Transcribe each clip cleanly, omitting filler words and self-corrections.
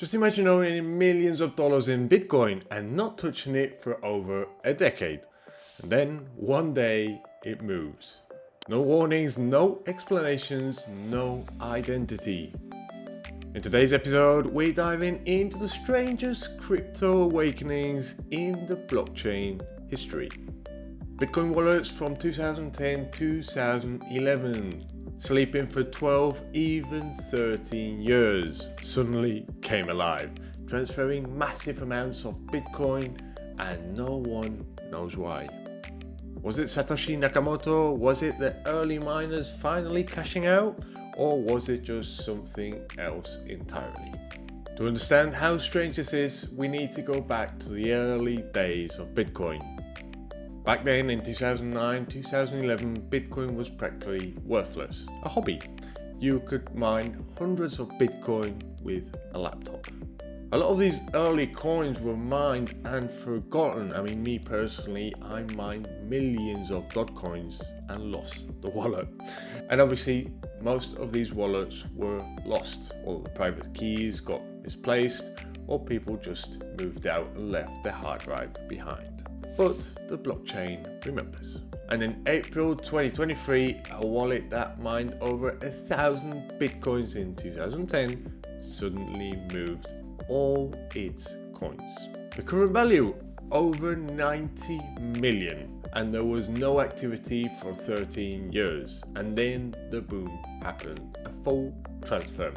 Just imagine owning millions of dollars in Bitcoin and not touching it for over a decade. And then one day it moves. No warnings, no explanations, no identity. In today's episode, we're diving into the strangest crypto awakenings in the blockchain history. Bitcoin wallets from 2010-2011, sleeping for 12, even 13 years, suddenly came alive, transferring massive amounts of Bitcoin, and no one knows why. Was it Satoshi Nakamoto? Was it the early miners finally cashing out? Or was it just something else entirely? To understand how strange this is, we need to go back to the early days of Bitcoin. Back then in 2009-2011, Bitcoin was practically worthless, a hobby. You could mine hundreds of Bitcoin with a laptop. A lot of these early coins were mined and forgotten. I mean, me personally, I mined millions of Dogecoins and lost the wallet. And obviously, most of these wallets were lost. All the private keys got misplaced, or people just moved out and left their hard drive behind. But the blockchain remembers. And in April 2023, a wallet that mined over 1,000 Bitcoins in 2010 suddenly moved all its coins. The current value, over 90 million, and there was no activity for 13 years. And then the boom happened, a full transfer.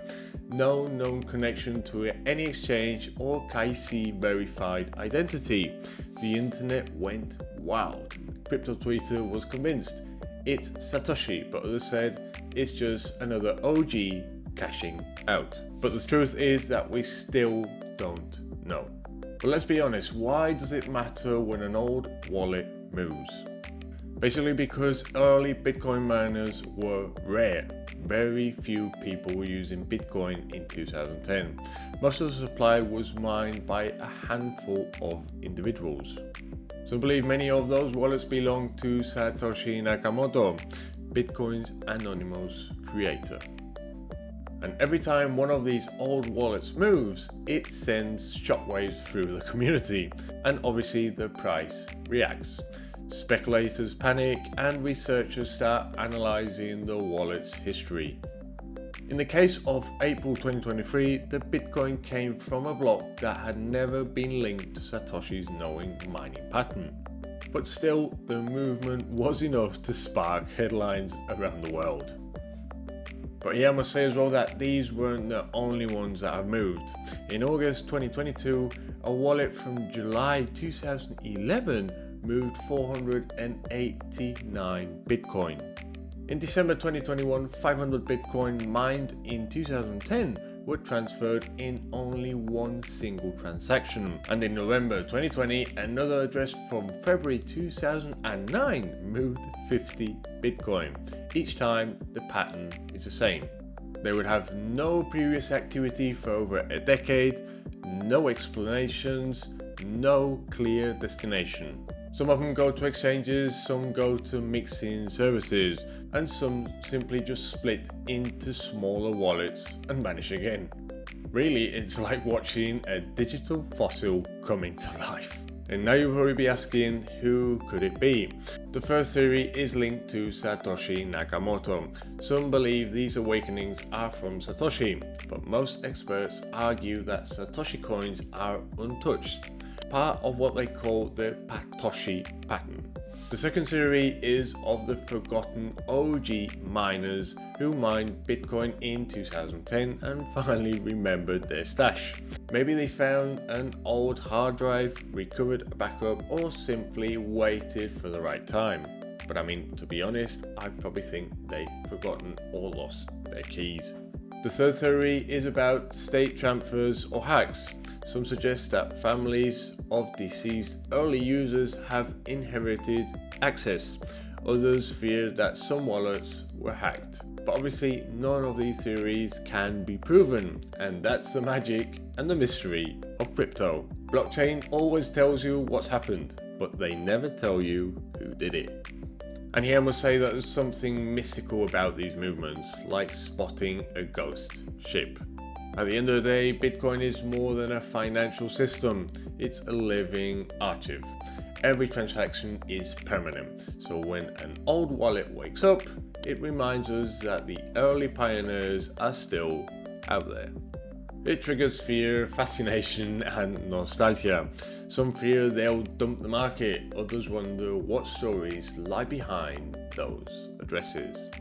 No known connection to any exchange or KYC verified identity. The internet went wild. Crypto Twitter was convinced it's Satoshi, but others said it's just another OG cashing out. But the truth is that we still don't know. But let's be honest, why does it matter when an old wallet moves? Basically because early Bitcoin miners were rare. Very few people were using Bitcoin in 2010. Most of the supply was mined by a handful of individuals. Some believe many of those wallets belong to Satoshi Nakamoto, Bitcoin's anonymous creator. And every time one of these old wallets moves, it sends shockwaves through the community, and obviously the price reacts. Speculators panic and researchers start analyzing the wallet's history. In the case of April 2023, the Bitcoin came from a block that had never been linked to Satoshi's known mining pattern. But still, the movement was enough to spark headlines around the world. But here I must say as well that these weren't the only ones that have moved. In August 2022, a wallet from July 2011 moved 489 Bitcoin. In December 2021, 500 Bitcoin mined in 2010 were transferred in only one single transaction. And in November 2020, another address from February 2009 moved 50 Bitcoin. Each time, the pattern is the same. They would have no previous activity for over a decade, no explanations, no clear destination. Some of them go to exchanges, some go to mixing services, and some simply just split into smaller wallets and vanish again. Really, it's like watching a digital fossil coming to life. And now you'll probably be asking, who could it be? The first theory is linked to Satoshi Nakamoto. Some believe these awakenings are from Satoshi, but most experts argue that Satoshi coins are untouched, part of what they call the Satoshi pattern. The second theory is of the forgotten OG miners who mined Bitcoin in 2010 and finally remembered their stash. Maybe they found an old hard drive, recovered a backup, or simply waited for the right time. But I mean, to be honest, I probably think they've forgotten or lost their keys. The third theory is about state transfers or hacks. Some suggest that families of deceased early users have inherited access. Others fear that some wallets were hacked. But obviously, none of these theories can be proven, and that's the magic and the mystery of crypto. Blockchain always tells you what's happened, but they never tell you who did it. And here I must say that there's something mystical about these movements, like spotting a ghost ship. At the end of the day, Bitcoin is more than a financial system, it's a living archive. Every transaction is permanent, so when an old wallet wakes up, it reminds us that the early pioneers are still out there. It triggers fear, fascination, and nostalgia. Some fear they'll dump the market, others wonder what stories lie behind those addresses.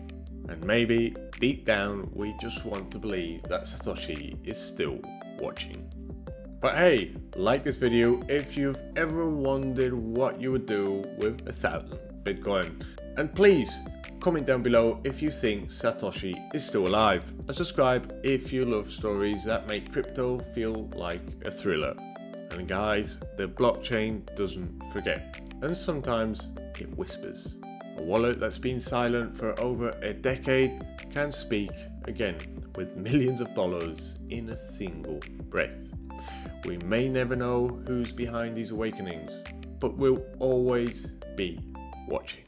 And maybe, deep down, we just want to believe that Satoshi is still watching. But hey, like this video if you've ever wondered what you would do with 1,000 Bitcoin. And please, comment down below if you think Satoshi is still alive. And subscribe if you love stories that make crypto feel like a thriller. And guys, the blockchain doesn't forget. And sometimes it whispers. A wallet that's been silent for over a decade can speak again with millions of dollars in a single breath. We may never know who's behind these awakenings, but we'll always be watching.